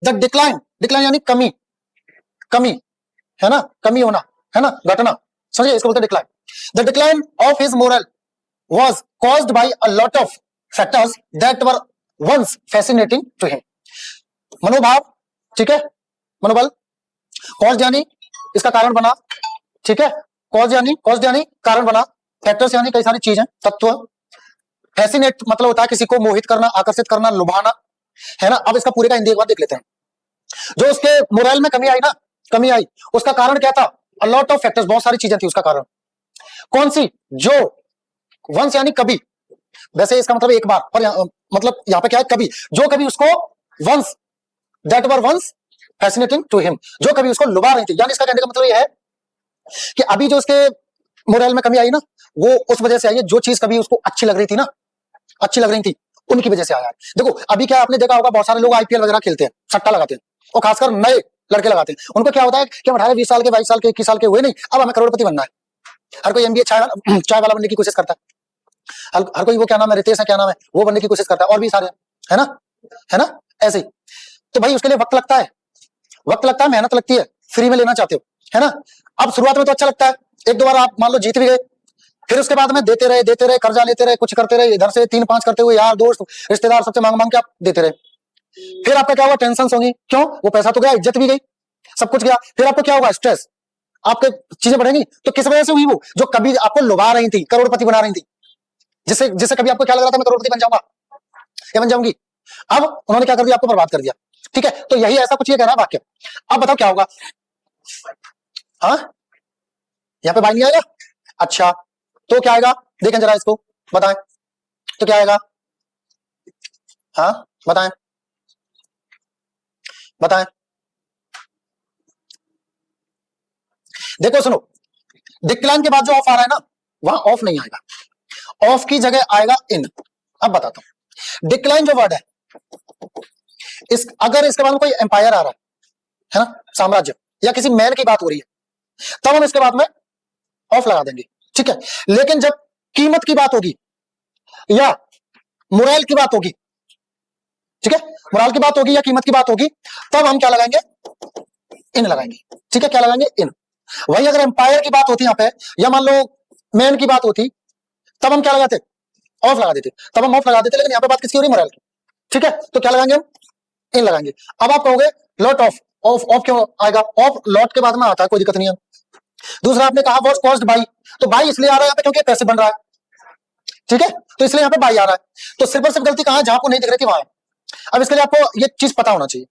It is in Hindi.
द डिक्लाइन, डिक्लाइन यानी कमी, कमी है ना, कमी होना है ना, घटना, समझिए इसको बोलते हैं decline. The decline of his moral was caused by a lot of factors that were once fascinating to him। मनोभाव, ठीक है, मनोबल, कॉज यानी इसका कारण बना, ठीक है, कॉज यानी कारण बना, फैक्टर्स यानी कई सारी चीजें, तत्व, फैसिनेट मतलब होता है किसी को मोहित करना, आकर्षित करना, लुभाना, है ना। अब इसका पूरे का हिंदी एक बार देख लेते हैं। जो उसके मोरल में कमी आई ना, कमी आई, उसका कारण क्या था? अ लॉट ऑफ फैक्टर्स, बहुत सारी चीजें थी उसका कारण। कौन सी? जो वंस यानी कभी, वैसे इसका मतलब एक बार, और मतलब यहाँ पे क्या है? कभी, जो कभी उसको once, that were once fascinating to him, जो कभी उसको लुभा रही थी। यानी इसका कहने का मतलब यह है कि अभी जो उसके मोरल में कमी आई ना, वो उस वजह से आई है जो चीज कभी उसको अच्छी लग रही थी ना, अच्छी लग रही थी, उनकी वजह से आया है। देखो अभी क्या आपने देखा होगा, बहुत सारे लोग आईपीएल वगैरह खेलते हैं, सट्टा लगाते हैं, और खासकर नए लड़के लगाते हैं। उनको क्या होता है कि हम 18-20 साल के, 22 साल के, 21 साल के हुए नहीं, अब हमें करोड़पति बनना है। हर कोई एमबीए चाय वाला बनने की कोशिश करता है, हर कोई वो क्या नाम है, रितेश है क्या नाम है, वो बनने की कोशिश करता है, और भी सारे है ना, है ना, ऐसे ही। तो भाई उसके लिए वक्त लगता है, वक्त लगता है, मेहनत लगती है, फ्री में लेना चाहते हो, है ना। अब शुरुआत में तो अच्छा लगता है, एक दो बार आप मान लो जीत भी गए, फिर उसके बाद में देते रहे, कर्जा लेते रहे, कुछ करते रहे, इधर से 3-5 करते हुए यार दोस्त रिश्तेदार सबसे मांग मांग के आप देते रहे। फिर आपका क्या हुआ? टेंशन होंगी, क्यों? वो पैसा तो गया, इज्जत भी गई, सब कुछ गया। फिर आपको क्या होगा? स्ट्रेस, आपके चीजें बढ़ेंगी। तो किस वजह से हुई? वो जो कभी आपको लुभा रही थी, करोड़पति बना रही थी, जिससे जिससे कभी आपको क्या लग रहा था मैं करोड़पति बन जाऊंगा या बन जाऊंगी, अब उन्होंने क्या कर दिया? आपको बर्बाद कर दिया। ठीक है, तो यही ऐसा कुछ ये कह रहा है वाक्य। अब बताओ क्या होगा? हाँ, यहाँ पे बाई नहीं आएगा? अच्छा, तो क्या आएगा? देखें जरा इसको, बताएं तो क्या आएगा? हाँ बताएं, बताएं। देखो सुनो, डिक्लाइन के बाद जो ऑफ आ रहा है ना, वहां ऑफ नहीं आएगा, ऑफ की जगह आएगा इन। अब बताता हूं, डिक्लाइन जो वर्ड है, अगर इसके बाद में कोई एम्पायर आ रहा है ना, साम्राज्य, या किसी मैन की बात हो रही है, तब हम इसके बाद में ऑफ लगा देंगे, ठीक है। लेकिन जब कीमत की बात होगी या मोरल की बात होगी, ठीक है, मोरल की बात होगी या कीमत की बात होगी, तब हम क्या लगाएंगे? इन लगाएंगे, ठीक है। क्या लगाएंगे? इन। वही अगर एम्पायर की बात होती यहाँ पे, या मान लो मैन की बात होती, तब हम क्या लगाते? ऑफ लगा देते, तब हम ऑफ लगा देते। लेकिन यहाँ पे बात किसकी हो रही? मोरल की, ठीक है। तो क्या लगाएंगे हम? इन लगाएंगे। अब आप कहोगे लॉट ऑफ, ऑफ क्यों आएगा? ऑफ लॉट के बाद में आता है, कोई दिक्कत नहीं है। दूसरा आपने कहा वाज कॉज्ड बाय, तो बाय इसलिए आ रहा है यहाँ पे क्योंकि पैसे बन रहा है, ठीक है, तो इसलिए यहाँ पे बाय आ रहा है। तो सिर्फ और सिर्फ गलती कहां है? जहां को नहीं दिख रही थी वहां। अब इसके लिए आपको ये चीज पता होना चाहिए,